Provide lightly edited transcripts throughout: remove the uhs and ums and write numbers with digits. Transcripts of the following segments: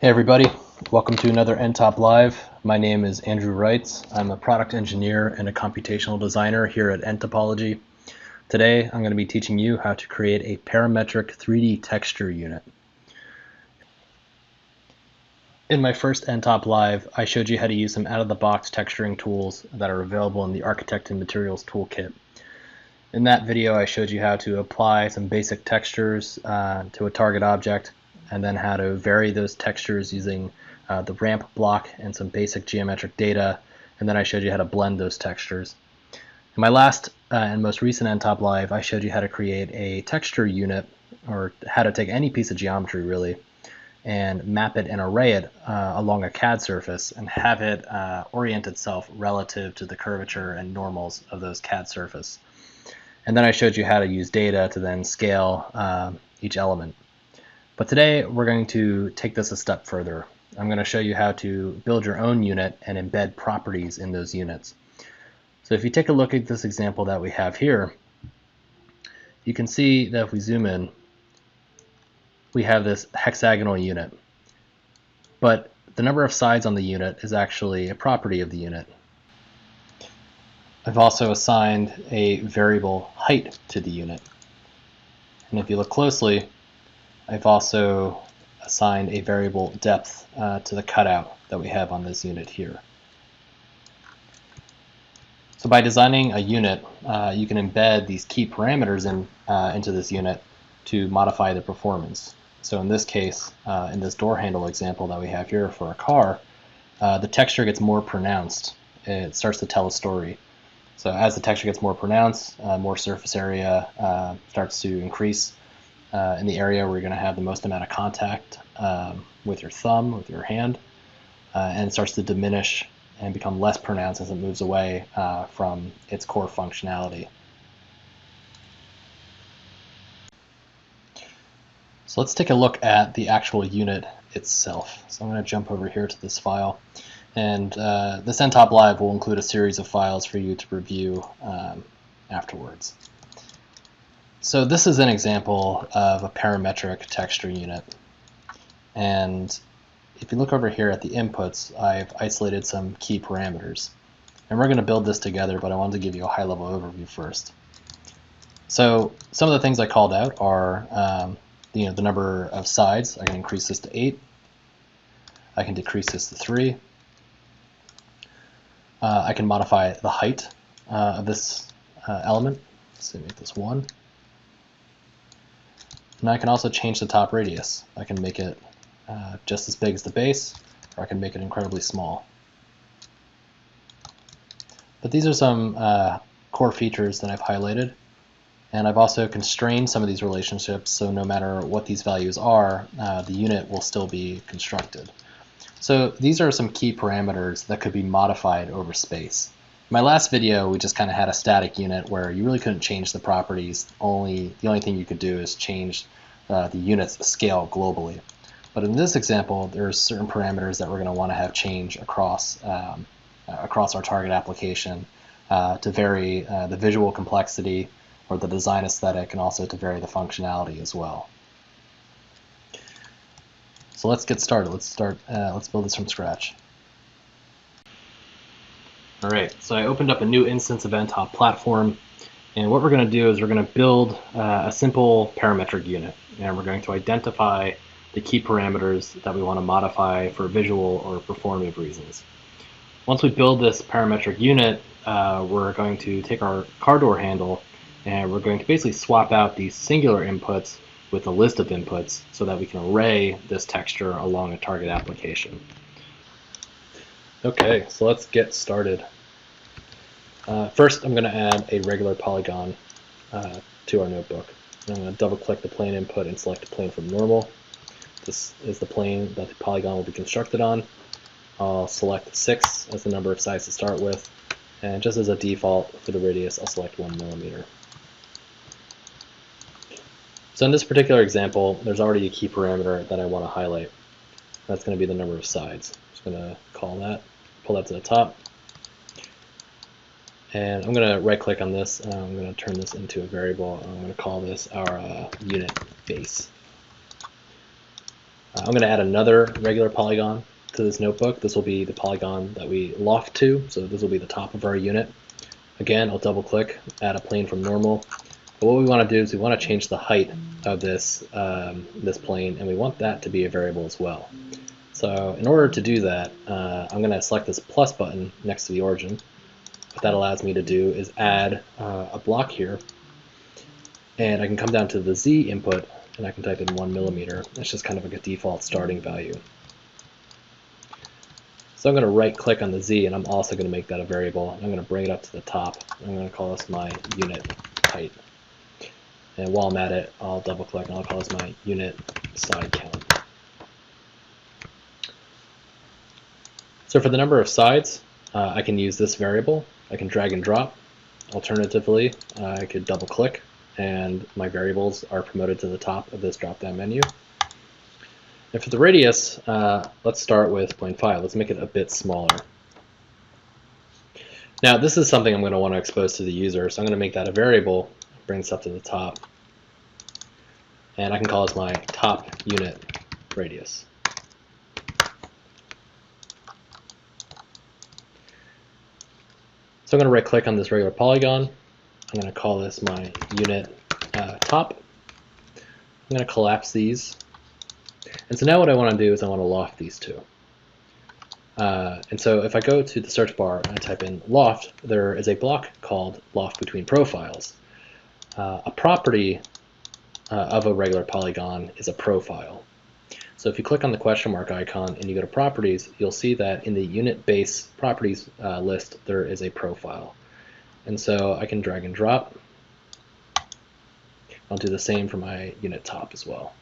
Hey everybody, welcome to another nTop Live. My name is Andrew Reitz. I'm a product engineer and a computational designer here at nTopology. Today I'm going to be teaching you how to create a parametric 3D texture unit. In my first nTop Live, I showed you how to use some out-of-the-box texturing tools that are available in the Architect and Materials toolkit. In that video, I showed you how to apply some basic textures to a target object, and then how to vary those textures using the ramp block and some basic geometric data, and then I showed you how to blend those textures. In my last and most recent nTop Live, I showed you how to create a texture unit, or how to take any piece of geometry really, and map it and array it along a CAD surface and have it orient itself relative to the curvature and normals of those CAD surface. And then I showed you how to use data to then scale each element. But today we're going to take this a step further. I'm going to show you how to build your own unit and embed properties in those units. So if you take a look at this example that we have here, you can see that if we zoom in, we have this hexagonal unit. But the number of sides on the unit is actually a property of the unit. I've also assigned a variable height to the unit. And if you look closely, I've also assigned a variable depth to the cutout that we have on this unit here. So by designing a unit, you can embed these key parameters into this unit to modify the performance. So in this case, in this door handle example that we have here for a car, the texture gets more pronounced. It starts to tell a story. So as the texture gets more pronounced, more surface area starts to increase in the area where you're going to have the most amount of contact with your thumb, with your hand, and it starts to diminish and become less pronounced as it moves away from its core functionality. So let's take a look at the actual unit itself. So I'm going to jump over here to this file. And this nTop Live will include a series of files for you to review afterwards. So this is an example of a parametric texture unit. And if you look over here at the inputs, I've isolated some key parameters. And we're going to build this together, but I wanted to give you a high-level overview first. So some of the things I called out are the number of sides. I can increase this to 8. I can decrease this to 3. I can modify the height of this element. So make this 1. And I can also change the top radius. I can make it just as big as the base, or I can make it incredibly small. But these are some core features that I've highlighted. And I've also constrained some of these relationships, so no matter what these values are, the unit will still be constructed. So these are some key parameters that could be modified over space. In my last video, we just kind of had a static unit where you really couldn't change the properties. The only thing you could do is change the unit's scale globally. But in this example, there's certain parameters that we're going to want to have change across our target application to vary the visual complexity or the design aesthetic, and also to vary the functionality as well. So let's get started. Let's build this from scratch. All right, so I opened up a new instance of nTop platform, and what we're going to do is we're going to build a simple parametric unit, and we're going to identify the key parameters that we want to modify for visual or performative reasons. Once we build this parametric unit, we're going to take our car door handle, and we're going to basically swap out these singular inputs with a list of inputs so that we can array this texture along a target application. Okay, so let's get started. First, I'm going to add a regular polygon to our notebook. I'm going to double-click the plane input and select a plane from normal. This is the plane that the polygon will be constructed on. I'll select 6 as the number of sides to start with, and just as a default for the radius, I'll select 1 millimeter. So in this particular example, there's already a key parameter that I want to highlight. That's going to be the number of sides. I'm just going to call that, pull that to the top. And I'm going to right-click on this, and I'm going to turn this into a variable. I'm going to call this our unit base. I'm going to add another regular polygon to this notebook. This will be the polygon that we loft to, so this will be the top of our unit. Again, I'll double click, add a plane from normal. But what we want to do is we want to change the height of this, this plane, and we want that to be a variable as well. So in order to do that, I'm going to select this plus button next to the origin. What that allows me to do is add a block here, and I can come down to the Z input, and I can type in 1 millimeter. That's just kind of like a default starting value. So I'm going to right click on the Z, and I'm also going to make that a variable. I'm going to bring it up to the top. I'm going to call this my unit height. And while I'm at it, I'll double click and I'll call this my unit side count. So for the number of sides, I can use this variable. I can drag and drop. Alternatively, I could double click and my variables are promoted to the top of this drop-down menu. And for the radius, let's start with 0.5. Let's make it a bit smaller. Now this is something I'm going to want to expose to the user, so I'm going to make that a variable, bring this up to the top, and I can call this my top unit radius. So I'm going to right click on this regular polygon. I'm going to call this my unit top. I'm going to collapse these. And so now what I want to do is I want to loft these two. And so if I go to the search bar and I type in loft, there is a block called loft between profiles. A property of a regular polygon is a profile. So if you click on the question mark icon and you go to properties, you'll see that in the unit base properties list there is a profile. And so I can drag and drop. I'll do the same for my unit top as well.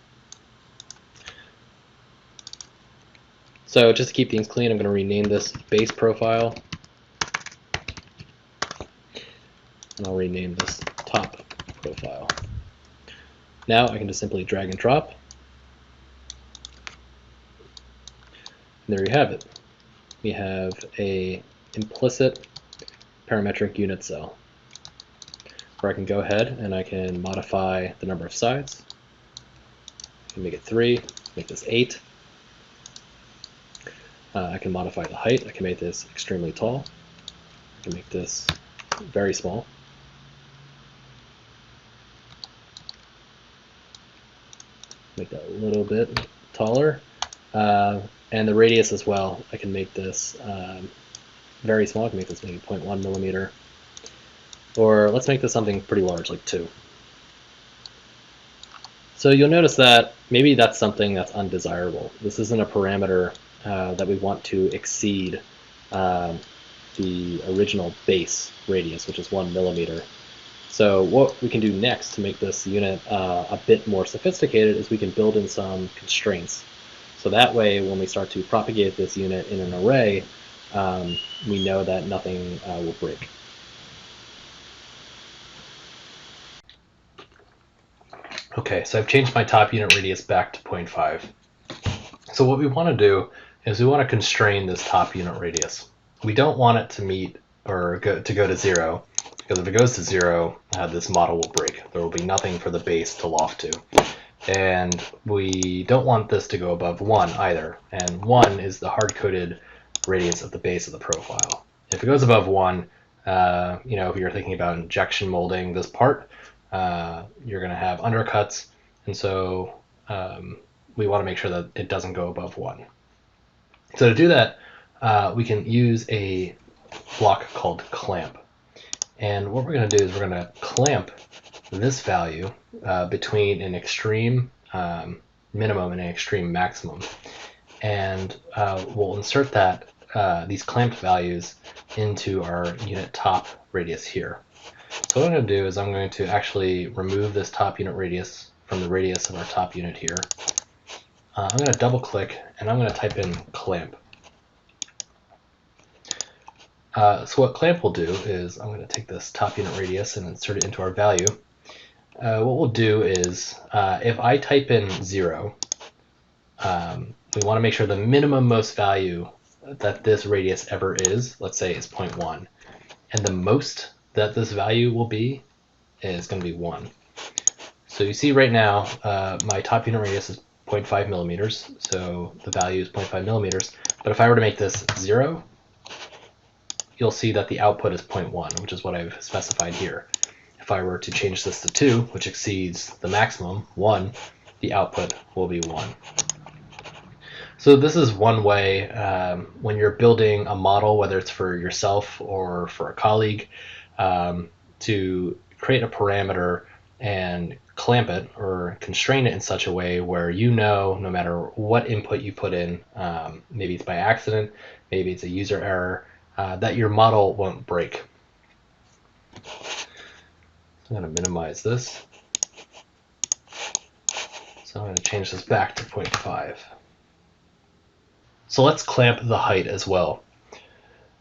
So just to keep things clean, I'm going to rename this base profile, and I'll rename this top profile. Now I can just simply drag and drop. And there you have it. We have a implicit parametric unit cell, where I can go ahead and I can modify the number of sides. I can make it 3, make this 8. I can modify the height. I can make this extremely tall. I can make this very small. Make that a little bit taller. And the radius as well. I can make this very small. I can make this maybe 0.1 millimeter. Or let's make this something pretty large, like 2. So you'll notice that maybe that's something that's undesirable. This isn't a parameter that we want to exceed the original base radius, which is 1 millimeter. So what we can do next to make this unit a bit more sophisticated is we can build in some constraints. So that way, when we start to propagate this unit in an array, we know that nothing will break. Okay, so I've changed my top unit radius back to 0.5. So what we want to do is we want to constrain this top unit radius. We don't want it to meet or go to 0, because if it goes to 0, this model will break. There will be nothing for the base to loft to. And we don't want this to go above 1 either. And 1 is the hard-coded radius of the base of the profile. If it goes above 1, if you're thinking about injection molding this part, you're going to have undercuts. And so we want to make sure that it doesn't go above 1. So to do that, we can use a block called clamp. And what we're going to do is we're going to clamp this value between an extreme minimum and an extreme maximum. And we'll insert that these clamped values into our unit top radius here. So what I'm going to do is I'm going to actually remove this top unit radius from the radius of our top unit here. I'm going to double click and I'm going to type in clamp. So what clamp will do is I'm going to take this top unit radius and insert it into our value. What we'll do is if I type in 0, we want to make sure the minimum most value that this radius ever is, let's say, is 0.1. And the most that this value will be is going to be 1. So you see right now my top unit radius is 0.5 millimeters, so the value is 0.5 millimeters. But if I were to make this 0, you'll see that the output is 0.1, which is what I've specified here. If I were to change this to 2, which exceeds the maximum, 1, the output will be 1. So this is one way when you're building a model, whether it's for yourself or for a colleague, to create a parameter and clamp it or constrain it in such a way where you know no matter what input you put in, maybe it's by accident, maybe it's a user error, that your model won't break. So I'm going to minimize this. So I'm going to change this back to 0.5. So let's clamp the height as well.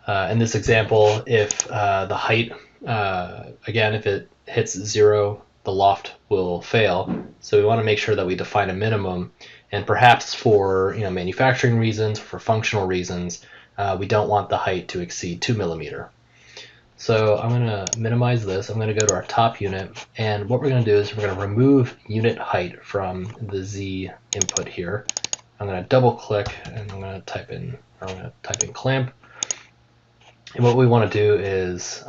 In this example, if the height, again, if it hits 0, the loft will fail. So we want to make sure that we define a minimum, and perhaps for manufacturing reasons, for functional reasons, we don't want the height to exceed 2 millimeter. So I'm going to minimize this. I'm going to go to our top unit, and what we're going to do is we're going to remove unit height from the Z input here. I'm going to double click and I'm going to type in clamp. And what we want to do is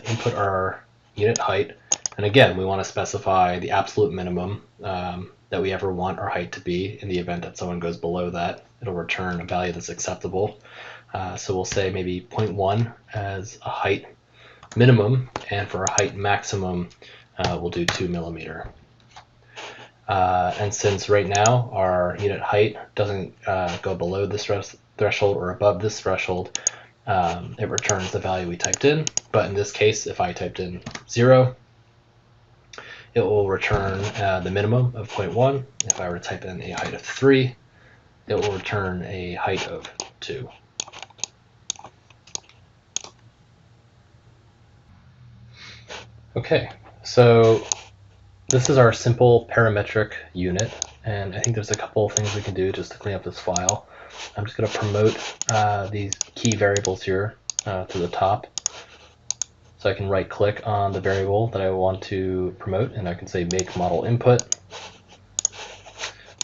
input our unit height. And again, we want to specify the absolute minimum that we ever want our height to be. In the event that someone goes below that, it'll return a value that's acceptable. So we'll say maybe 0.1 as a height minimum, and for a height maximum, we'll do 2 millimeter. And since right now our unit height doesn't go below this threshold or above this threshold, it returns the value we typed in. But in this case, if I typed in 0, it will return the minimum of 0.1. If I were to type in a height of 3, it will return a height of 2. Okay, so this is our simple parametric unit, and I think there's a couple of things we can do just to clean up this file. I'm just going to promote these key variables here to the top. So I can right click on the variable that I want to promote, and I can say make model input.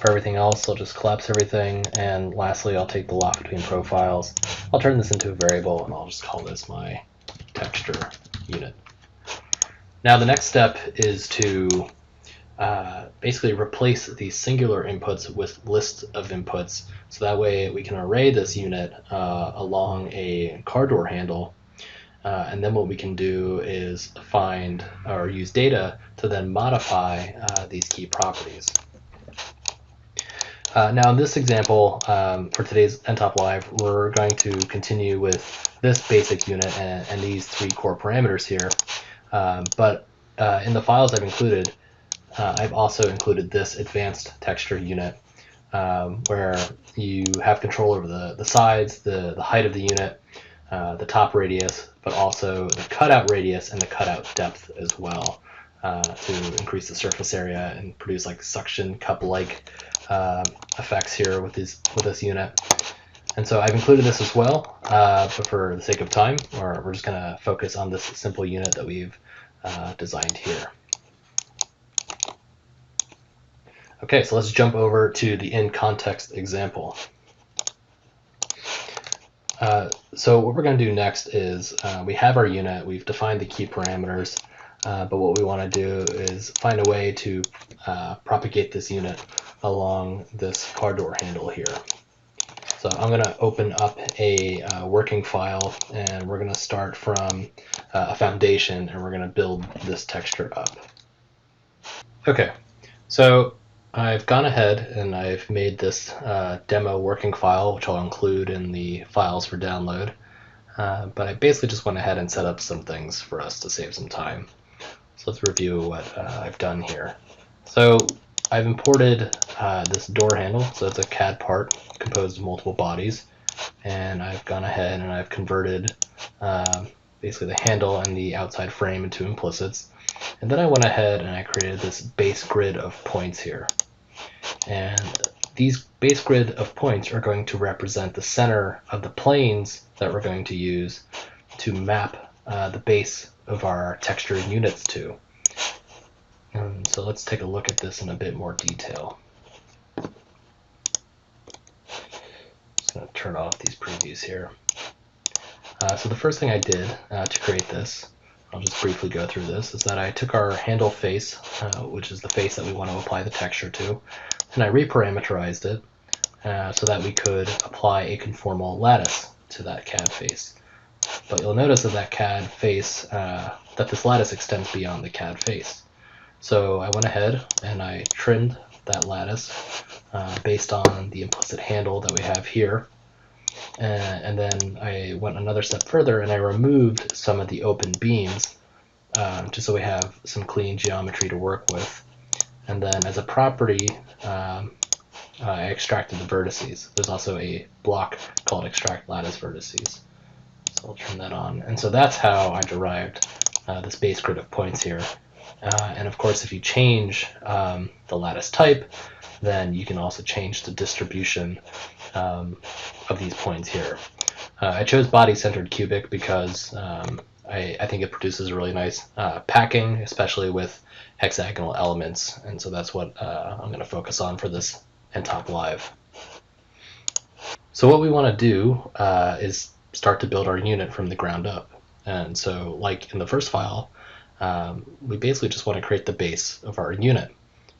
For everything else, I'll just collapse everything, and lastly I'll take the loft between profiles. I'll turn this into a variable, and I'll just call this my texture unit. Now the next step is to basically replace these singular inputs with lists of inputs, so that way we can array this unit along a car door handle, and then what we can do is find or use data to then modify these key properties. Now in this example, for today's nTop Live, we're going to continue with this basic unit and these 3 core parameters here, but in the files I've included, I've also included this advanced texture unit where you have control over the sides, the height of the unit, the top radius, but also the cutout radius and the cutout depth as well to increase the surface area and produce like suction cup-like effects here with this unit. And so I've included this as well, but for the sake of time, we're just going to focus on this simple unit that we've designed here. Okay, so let's jump over to the in-context example. So what we're going to do next is we have our unit, we've defined the key parameters, but what we want to do is find a way to propagate this unit along this car door handle here. So I'm going to open up a working file, and we're going to start from a foundation, and we're going to build this texture up. Okay, so I've gone ahead and I've made this demo working file, which I'll include in the files for download. But I basically just went ahead and set up some things for us to save some time. So let's review what I've done here. So I've imported this door handle, so it's a CAD part composed of multiple bodies, and I've gone ahead and I've converted basically the handle and the outside frame into implicits. And then I went ahead and I created this base grid of points here. And these base grid of points are going to represent the center of the planes that we're going to use to map the base of our textured units to. So let's take a look at this in a bit more detail. turn off these previews here. So the first thing I did to create this, I'll just briefly go through this, is that I took our handle face, which is the face that we want to apply the texture to, and I reparameterized it so that we could apply a conformal lattice to that CAD face. But you'll notice that that CAD face, that this lattice extends beyond the CAD face. So I went ahead and I trimmed that lattice based on the implicit handle that we have here. And then I went another step further and I removed some of the open beams just so we have some clean geometry to work with. And then as a property, I extracted the vertices. There's also a block called extract lattice vertices. So I'll turn that on. And so that's how I derived this base grid of points here. And of course, if you change the lattice type, then you can also change the distribution of these points here. I chose body-centered cubic because I think it produces a really nice packing, especially with hexagonal elements, and so that's what I'm going to focus on for this nTop Live. So what we want to do is start to build our unit from the ground up. And so like in the first file, we basically just want to create the base of our unit.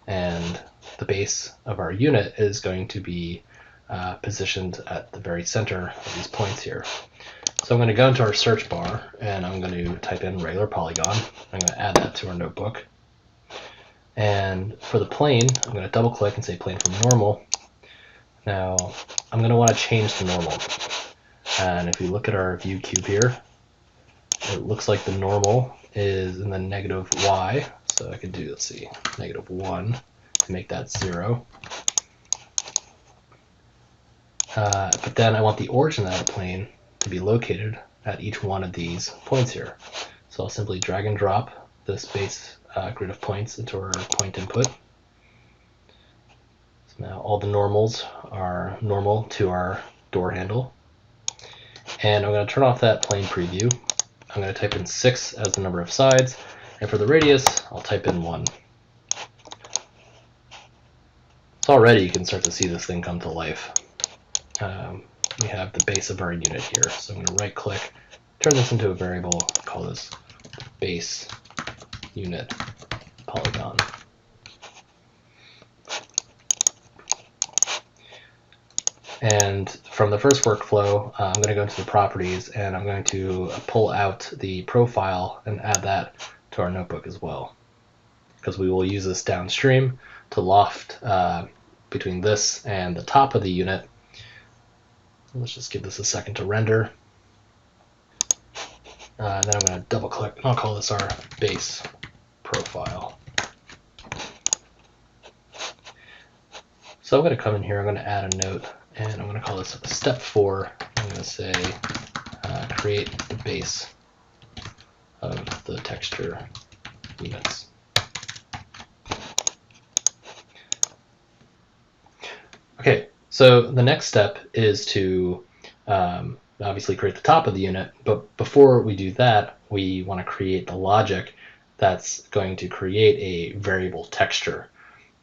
And the base of our unit is going to be positioned at the very center of these points here. So I'm going to go into our search bar and I'm going to type in regular polygon. I'm going to add that to our notebook. And for the plane, I'm going to double click and say plane from normal. Now I'm going to want to change the normal. And if you look at our view cube here, it looks like the normal is in the negative y. So I could do, let's see, -1 to make that 0. But then I want the origin of that plane to be located at each one of these points here. So I'll simply drag and drop this base grid of points into our point input. So now all the normals are normal to our door handle. And I'm going to turn off that plane preview. I'm going to type in 6 as the number of sides, and for the radius, I'll type in 1. So already you can start to see this thing come to life. We have the base of our unit here, so I'm going to right click, turn this into a variable, call this base unit polygon. And from the first workflow, I'm going to go into the properties and I'm going to pull out the profile and add that to our notebook as well, because we will use this downstream to loft between this and the top of the unit. Let's just give this a second to render. And then I'm going to double click and I'll call this our base profile. So I'm going to come in here, I'm going to add a note, and I'm going to call this step 4. I'm going to say create the base of the texture units. Okay, so the next step is to obviously create the top of the unit, but before we do that, we want to create the logic that's going to create a variable texture.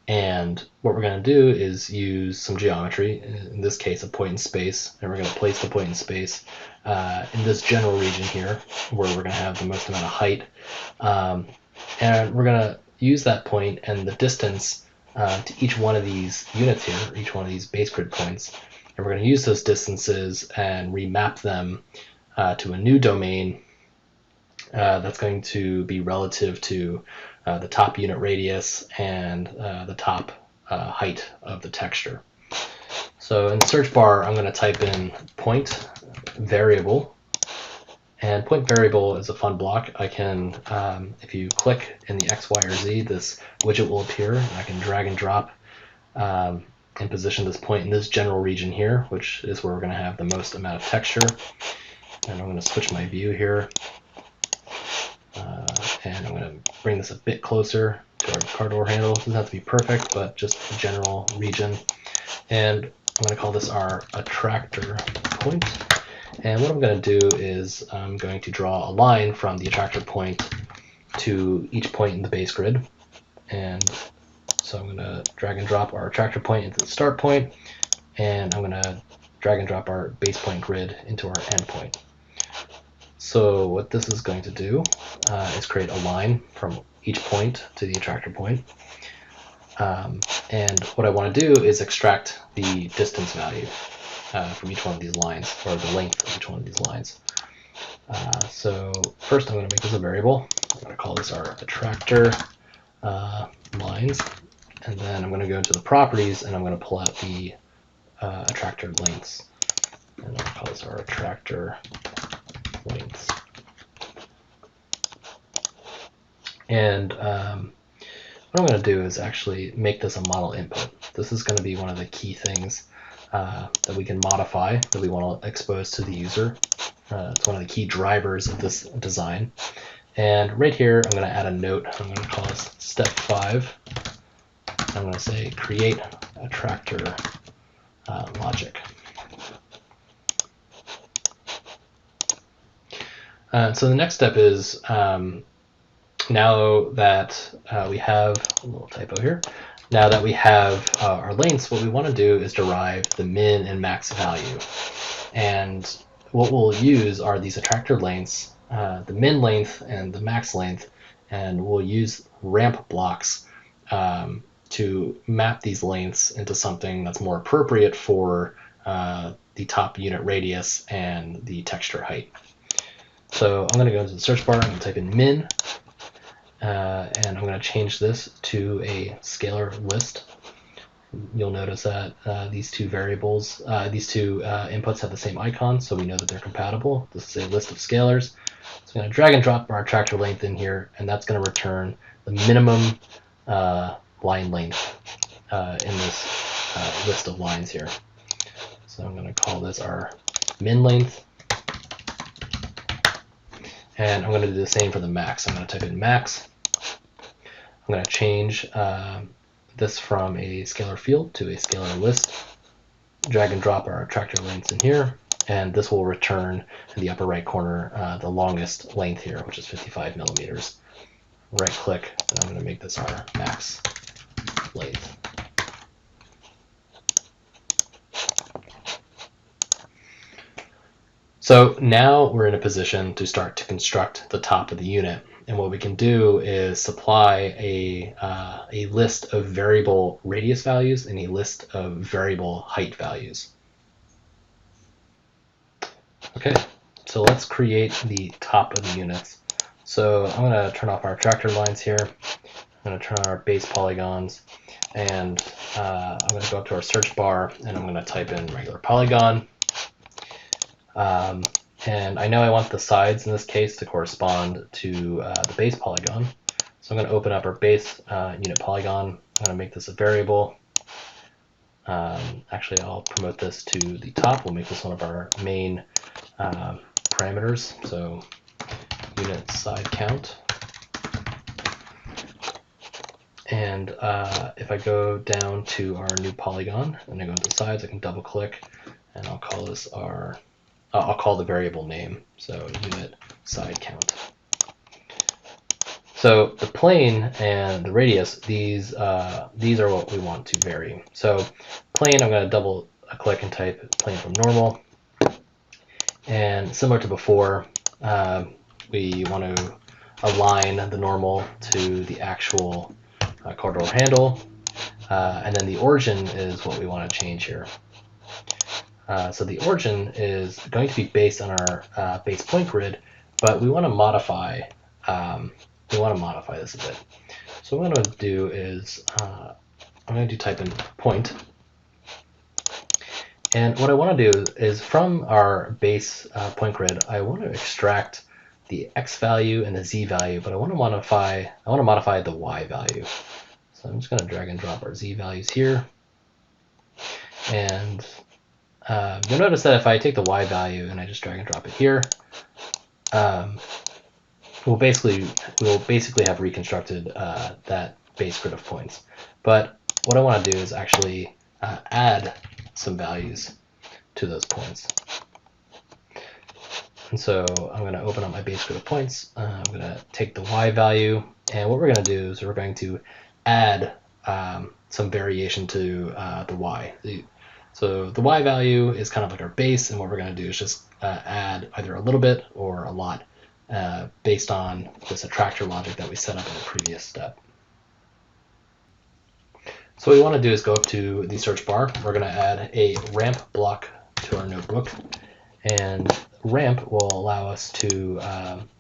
And what we're going to do is use some geometry, in this case a point in space, and we're going to place the point in space in this general region here where we're going to have the most amount of height. And we're going to use that point and the distance to each one of these units here, each one of these base grid points. And we're going to use those distances and remap them to a new domain that's going to be relative to the top unit radius and the top height of the texture. So in the search bar, I'm going to type in point variable, and point variable is a fun block. I can, if you click in the X, Y, or Z, this widget will appear, and I can drag and drop and position this point in this general region here, which is where we're going to have the most amount of texture. And I'm going to switch my view here. And I'm going to bring this a bit closer to our car door handle. It doesn't have to be perfect, but just a general region. And I'm going to call this our attractor point. And what I'm going to do is I'm going to draw a line from the attractor point to each point in the base grid. And so I'm going to drag and drop our attractor point into the start point. And I'm going to drag and drop our base point grid into our endpoint. So what this is going to do is create a line from each point to the attractor point. And what I want to do is extract the distance value from each one of these lines, or the length of each one of these lines. So first I'm going to make this a variable. I'm going to call this our attractor lines. And then I'm going to go into the properties and I'm going to pull out the attractor lengths. And I'll call this our attractor lengths. And what I'm going to do is actually make this a model input. This is going to be one of the key things that we can modify, that we want to expose to the user. It's one of the key drivers of this design. And right here, I'm going to add a note. I'm going to call this step 5. I'm going to say create attractor logic. So the next step is now that we have a little typo here. Now that we have our lengths, what we want to do is derive the min and max value. And what we'll use are these attractor lengths, the min length and the max length, and we'll use ramp blocks to map these lengths into something that's more appropriate for the top unit radius and the texture height. So I'm going to go into the search bar, I'm going to type in min, and I'm going to change this to a scalar list. You'll notice that these two variables, these two inputs have the same icon, so we know that they're compatible. This is a list of scalars. So I'm going to drag and drop our attractor length in here, and that's going to return the minimum line length in this list of lines here. So I'm going to call this our min length. And I'm going to do the same for the max. I'm going to type in max. I'm going to change this from a scalar field to a scalar list. Drag and drop our attractor lengths in here, and this will return in the upper right corner the longest length here, which is 55 millimeters. Right click, and I'm going to make this our max length. So now we're in a position to start to construct the top of the unit. And what we can do is supply a list of variable radius values and a list of variable height values. Okay, so let's create the top of the units. So I'm going to turn off our attractor lines here. I'm going to turn on our base polygons, and I'm going to go up to our search bar, and I'm going to type in regular polygon. And I know I want the sides in this case to correspond to the base polygon. So I'm going to open up our base unit polygon. I'm going to make this a variable. Actually, I'll promote this to the top. We'll make this one of our main parameters. So unit side count. And if I go down to our new polygon and I go to the sides, I can double click, and I'll call this our I'll call the variable name, so unit side count. So the plane and the radius, these are what we want to vary. So plane, I'm going to double click and type plane from normal. And similar to before, we want to align the normal to the actual corridor handle. And then the origin is what we want to change here. So the origin is going to be based on our base point grid, but we want to modify this a bit. So what I'm going to do is I'm going to type in point, and what I want to do is from our base point grid, I want to extract the x value and the z value, but I want to modify the y value. So I'm just going to drag and drop our z values here, and you'll notice that if I take the y value and I just drag and drop it here, we'll basically have reconstructed that base grid of points. But what I want to do is actually add some values to those points. And so I'm going to open up my base grid of points. I'm going to take the y value, and what we're going to do is we're going to add some variation to the y. So the y value is kind of like our base, and what we're going to do is just add either a little bit or a lot based on this attractor logic that we set up in the previous step. So what we want to do is go up to the search bar. We're going to add a ramp block to our notebook, and ramp will allow us to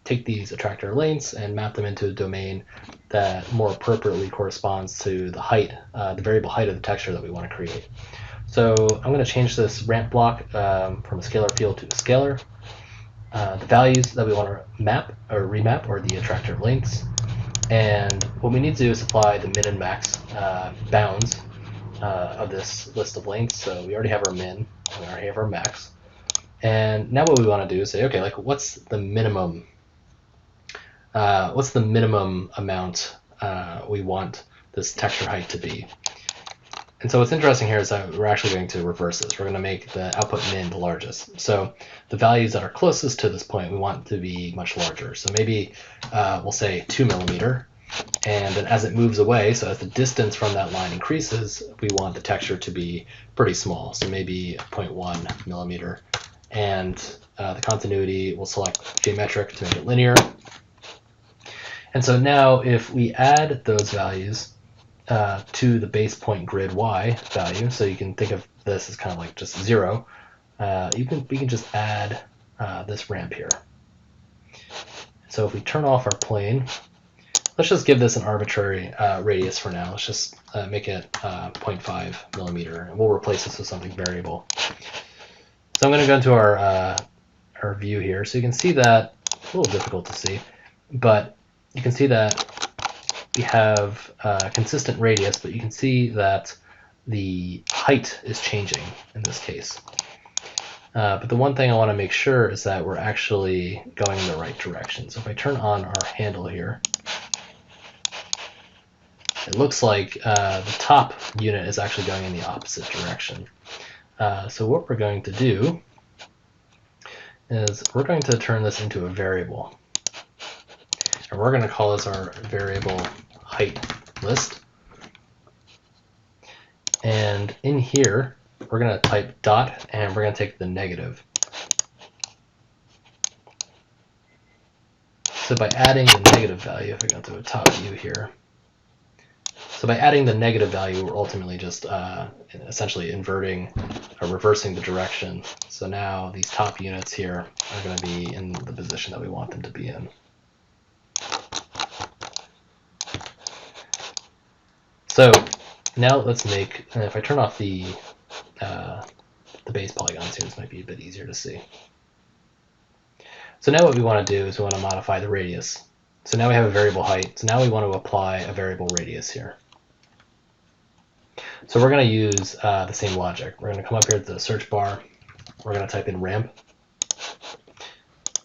take these attractor lengths and map them into a domain that more appropriately corresponds to the height, the variable height of the texture that we want to create. So I'm going to change this ramp block from a scalar field to a scalar. The values that we want to map or remap are the attractor lengths. And what we need to do is apply the min and max bounds of this list of lengths. So we already have our min, we already have our max. And now what we want to do is say, okay, like what's the minimum amount we want this texture height to be? And so what's interesting here is that we're actually going to reverse this. We're going to make the output min the largest. So the values that are closest to this point we want to be much larger. So maybe we'll say 2 millimeter. And then as it moves away, so as the distance from that line increases, we want the texture to be pretty small. So maybe 0.1 millimeter. And the continuity, we'll select geometric to make it linear. And so now if we add those values to the base point grid y value, so you can think of this as kind of like just 0, we can just add this ramp here. So if we turn off our plane, let's just give this an arbitrary radius for now. Let's just make it 0.5 millimeter, and we'll replace this with something variable. So I'm going to go into our view here. So you can see that, it's a little difficult to see, but you can see that we have a consistent radius, but you can see that the height is changing in this case. But the one thing I want to make sure is that we're actually going in the right direction. So if I turn on our handle here, it looks like the top unit is actually going in the opposite direction. So what we're going to do is we're going to turn this into a variable. And we're going to call this our variable height list. And in here, we're going to type dot, and we're going to take the negative. So by adding the negative value, if I go to a top view here, so by adding the negative value, we're ultimately just essentially inverting or reversing the direction. So now these top units here are going to be in the position that we want them to be in. So now let's make, and if I turn off the base polygons here, this might be a bit easier to see. So now what we want to do is we want to modify the radius. So now we have a variable height. So now we want to apply a variable radius here. So we're going to use the same logic. We're going to come up here to the search bar. We're going to type in ramp.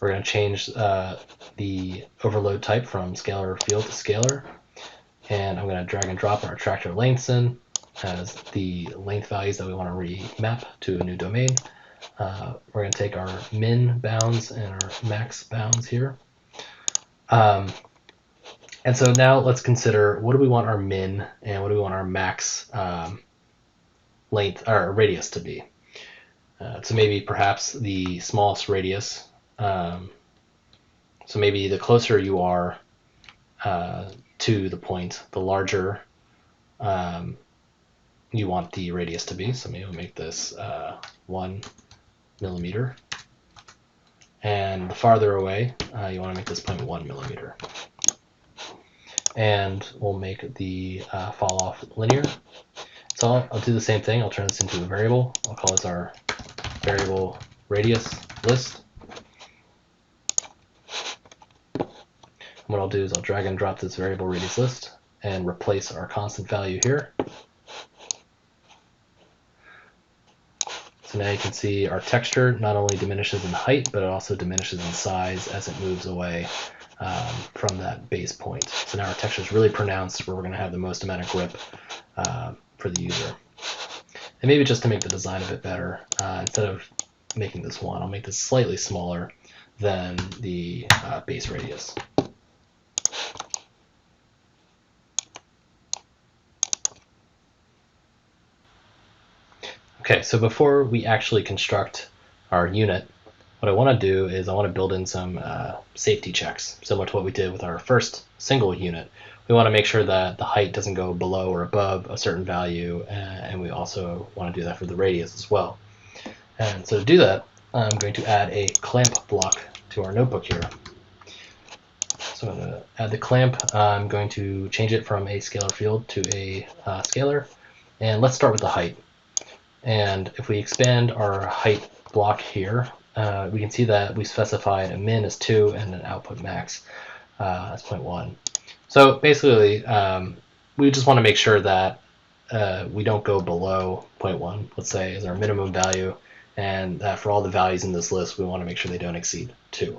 We're going to change the overload type from scalar field to scalar. And I'm going to drag and drop our attractor lengths in as the length values that we want to remap to a new domain. We're going to take our min bounds and our max bounds here. And so now let's consider, what do we want our min and what do we want our max length or radius to be? So maybe perhaps the smallest radius. So maybe the closer you are to the point, the larger you want the radius to be. So maybe we'll make this 1 millimeter. And the farther away, you want to make this 0.1 millimeter. And we'll make the fall off linear. So I'll do the same thing. I'll turn this into a variable. I'll call this our variable radius list. And what I'll do is I'll drag and drop this variable radius list and replace our constant value here. So now you can see our texture not only diminishes in height, but it also diminishes in size as it moves away from that base point. So now our texture is really pronounced, where we're going to have the most amount of grip for the user. And maybe just to make the design a bit better, instead of making this 1, I'll make this slightly smaller than the base radius. Okay, so before we actually construct our unit, what I want to do is I want to build in some safety checks, similar to what we did with our first single unit. We want to make sure that the height doesn't go below or above a certain value, and we also want to do that for the radius as well. And so to do that, I'm going to add a clamp block to our notebook here. So I'm going to add the clamp. I'm going to change it from a scalar field to a scalar, and let's start with the height. And if we expand our height block here, we can see that we specified a min as 2 and an output max as 0.1. So basically, we just want to make sure that we don't go below 0.1, let's say, is our minimum value, and that for all the values in this list, we want to make sure they don't exceed 2.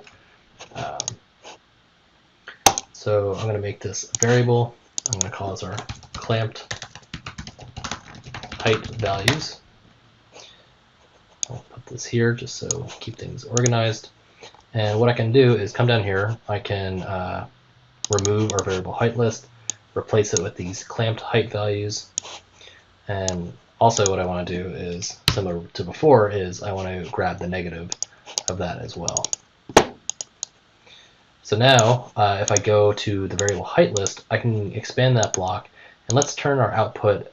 So I'm going to make this a variable. I'm going to call this our clamped height values. I'll put this here just so keep things organized. And what I can do is come down here. I can remove our variable height list, replace it with these clamped height values. And also what I want to do is, similar to before, is I want to grab the negative of that as well. So now if I go to the variable height list, I can expand that block, and let's turn our output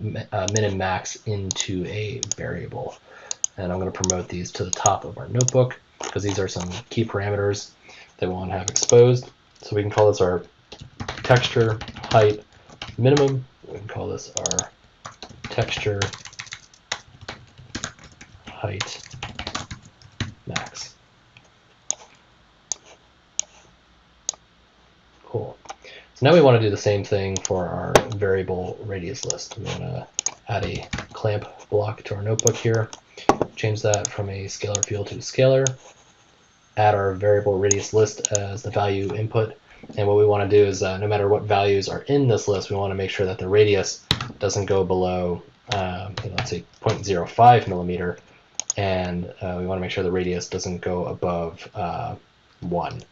min and max into a variable. And I'm going to promote these to the top of our notebook because these are some key parameters that we want to have exposed. So we can call this our texture height minimum. We can call this our texture height max. Cool. So now we want to do the same thing for our variable radius list. We want to add a clamp block to our notebook here, change that from a scalar field to a scalar, add our variable radius list as the value input. And what we want to do is no matter what values are in this list, we want to make sure that the radius doesn't go below, let's say 0.05 millimeter, and we want to make sure the radius doesn't go above 1.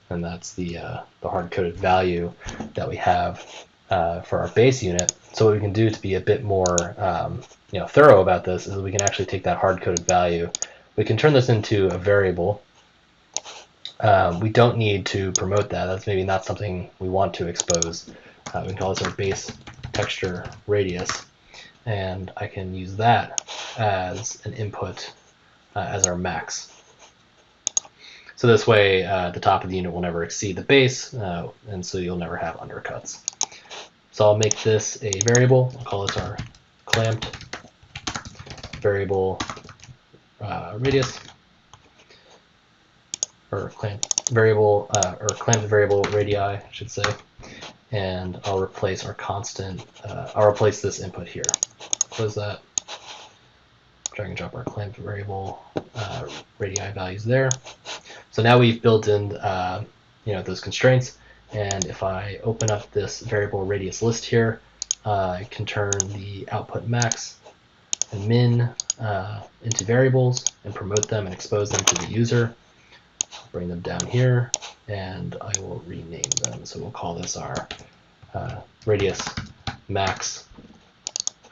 And that's the hard-coded value that we have for our base unit. So what we can do to be a bit more thorough about this is we can actually take that hard-coded value. We can turn this into a variable. We don't need to promote that. That's maybe not something we want to expose. We can call this our base texture radius, and I can use that as an input as our max. So this way, the top of the unit will never exceed the base, and so you'll never have undercuts. So I'll make this a variable. I'll call this our clamped variable radius, or clamped variable radii, I should say. And I'll replace our constant. I'll replace this input here. Close that. Drag and drop our clamped variable radii values there. So now we've built in those constraints, and if I open up this variable radius list here, I can turn the output max and min into variables and promote them and expose them to the user. I'll bring them down here, and I will rename them. So we'll call this our radius max,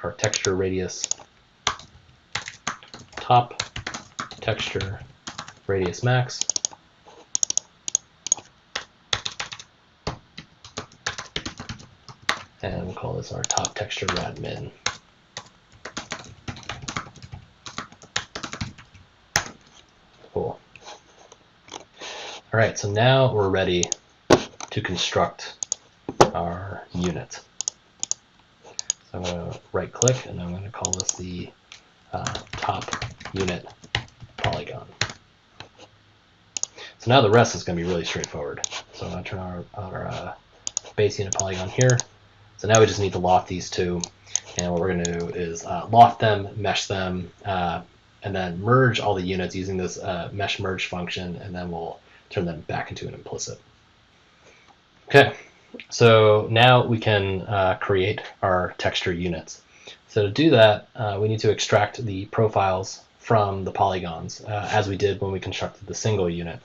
our texture radius top texture radius max. And we'll call this our top texture rad min. Cool. All right, so now we're ready to construct our unit. So I'm going to right click, and I'm going to call this the top unit polygon. So now the rest is going to be really straightforward. So I'm going to turn our base unit polygon here. So now we just need to loft these two, and what we're going to do is loft them, mesh them, and then merge all the units using this mesh merge function, and then we'll turn them back into an implicit. Okay, so now we can create our texture units. So to do that, we need to extract the profiles from the polygons, as we did when we constructed the single unit.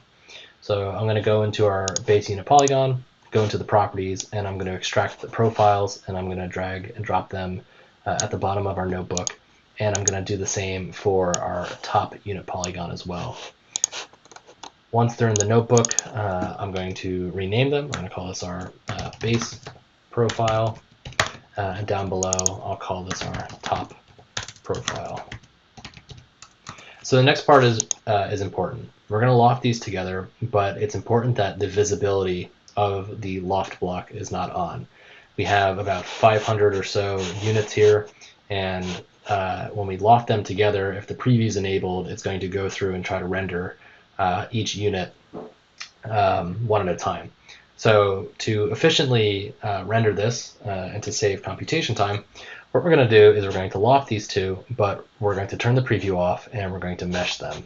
So I'm going to go into our base unit polygon, go into the properties, and I'm going to extract the profiles, and I'm going to drag and drop them at the bottom of our notebook. and I'm going to do the same for our top unit polygon as well. Once they're in the notebook, I'm going to rename them. I'm going to call this our base profile, and down below I'll call this our top profile. So the next part is important. We're going to loft these together, but it's important that the visibility of the loft block is not on. We have about 500 or so units here, and when we loft them together, if the preview is enabled, it's going to go through and try to render each unit one at a time. So to efficiently render this and to save computation time, what we're going to do is we're going to loft these two, but we're going to turn the preview off and we're going to mesh them,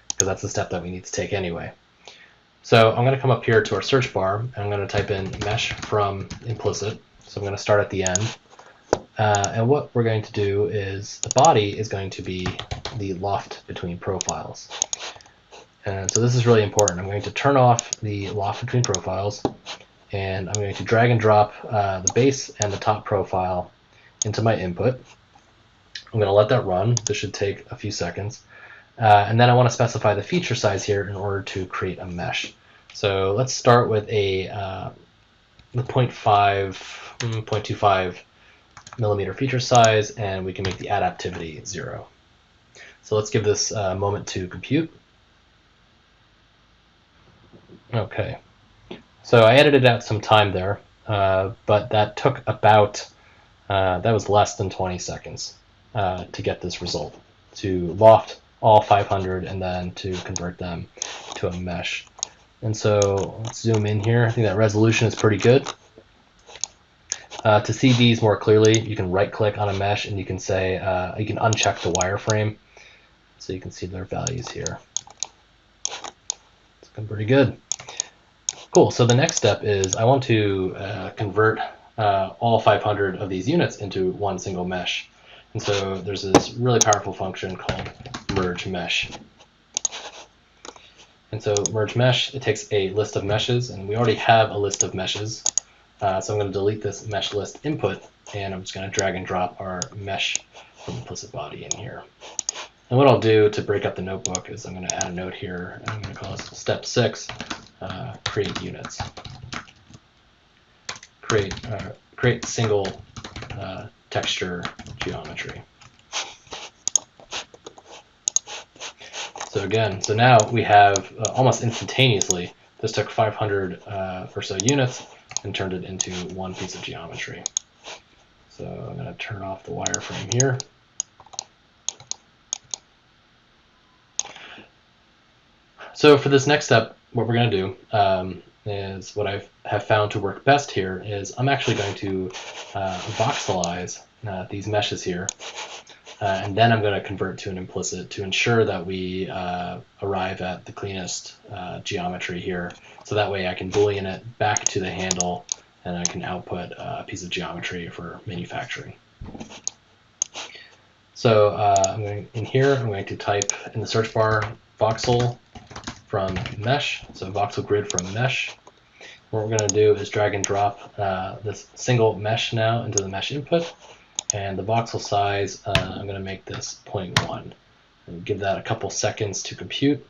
because that's the step that we need to take anyway. So I'm going to come up here to our search bar and I'm going to type in mesh from implicit. So I'm going to start at the end. And what we're going to do is the body is going to be the loft between profiles. And so this is really important. I'm going to turn off the loft between profiles, and I'm going to drag and drop the base and the top profile into my input. I'm going to let that run. This should take a few seconds. And then I want to specify the feature size here in order to create a mesh. So let's start with a 0.25 millimeter feature size, and we can make the adaptivity 0. So let's give this a moment to compute. Okay, so I edited out some time there, but that took about, that was less than 20 seconds to get this result, to loft all 500 and then to convert them to a mesh. And so let's zoom in here. I think that resolution is pretty good. To see these more clearly, you can right click on a mesh and you can say, you can uncheck the wireframe so you can see their values here. It's looking pretty good. Cool, so the next step is I want to convert all 500 of these units into one single mesh. And so there's this really powerful function called merge mesh. And so merge mesh, it takes a list of meshes, and we already have a list of meshes. So I'm going to delete this mesh list input, and I'm just going to drag and drop our mesh from implicit body in here. And what I'll do to break up the notebook is I'm going to add a note here, and I'm going to call this step 6, create units. Create single texture geometry. So again, so now we have almost instantaneously, this took 500 or so units and turned it into one piece of geometry. So I'm going to turn off the wireframe here. So for this next step, what we're going to do is what I have found to work best here is I'm actually going to voxelize these meshes here. And then I'm going to convert to an implicit to ensure that we arrive at the cleanest geometry here. So that way I can boolean it back to the handle and I can output a piece of geometry for manufacturing. So I'm going to type in the search bar voxel from mesh, so voxel grid from mesh. What we're going to do is drag and drop this single mesh now into the mesh input. And the voxel size, I'm going to make this 0.1 and give that a couple seconds to compute.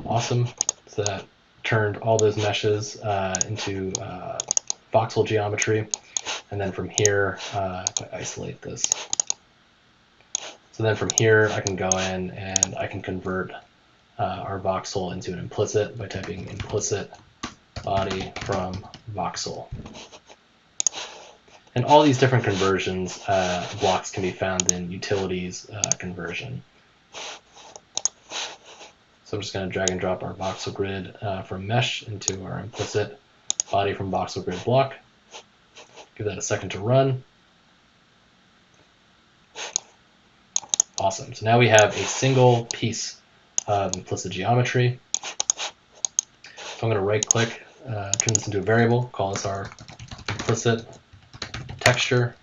Awesome. So that turned all those meshes into voxel geometry. And then from here, if I isolate this. So then from here, I can go in and I can convert our voxel into an implicit by typing implicit body from voxel. And all these different conversions blocks can be found in utilities conversion. So I'm just going to drag and drop our voxel grid from mesh into our implicit body from voxel grid block. Give that a second to run. Awesome. So now we have a single piece of implicit geometry. So I'm going to right click, turn this into a variable, call this our implicit texture.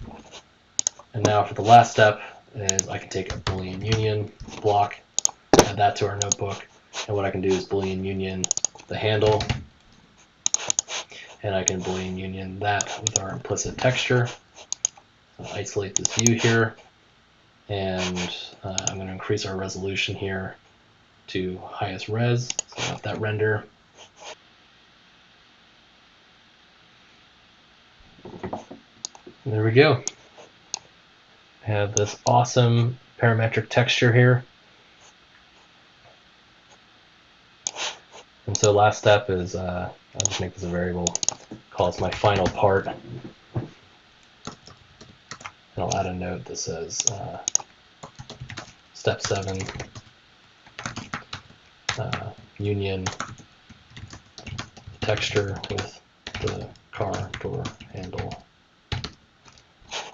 And now for the last step is I can take a Boolean union block, add that to our notebook, and what I can do is Boolean union the handle, and I can Boolean union that with our implicit texture. isolate this view here, and I'm going to increase our resolution here to highest res, so let that render. And there we go. I have this awesome parametric texture here. And so last step is, I'll just make this a variable, call this my final part. And I'll add a note that says step 7, union texture with the car door handle.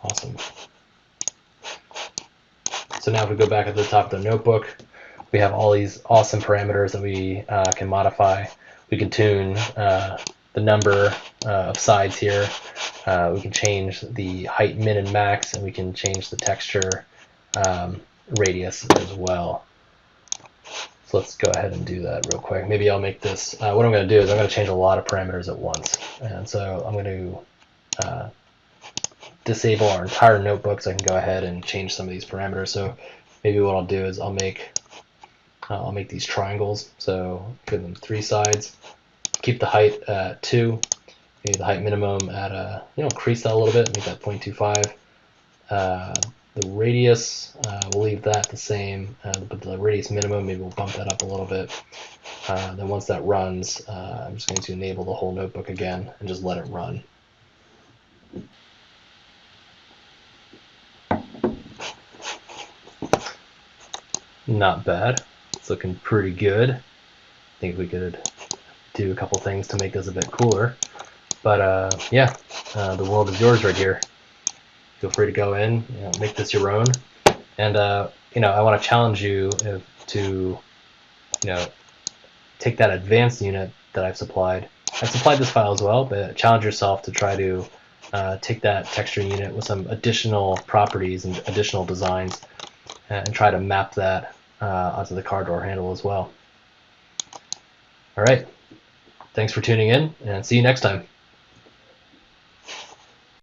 Awesome. So now if we go back at the top of the notebook, we have all these awesome parameters that we can modify. We can tune the number of sides here. We can change the height min and max, and we can change the texture radius as well. So let's go ahead and do that real quick. Maybe I'll make this, what I'm going to do is I'm going to change a lot of parameters at once. And so I'm going to disable our entire notebook so I can go ahead and change some of these parameters. So maybe what I'll do is I'll make these triangles. So give them 3 sides. Keep the height at 2. Maybe the height minimum at increase that a little bit, make that 0.25. The radius, we'll leave that the same, but the radius minimum, maybe we'll bump that up a little bit. Then once that runs, I'm just going to enable the whole notebook again and just let it run. Not bad. It's looking pretty good. I think we could do a couple things to make this a bit cooler. But yeah, the world is yours right here. Feel free to go in, make this your own. And I want to challenge you to take that advanced unit that I've supplied. I've supplied this file as well, but challenge yourself to try to take that texture unit with some additional properties and additional designs and try to map that onto the car door handle as well. All right, thanks for tuning in, and see you next time.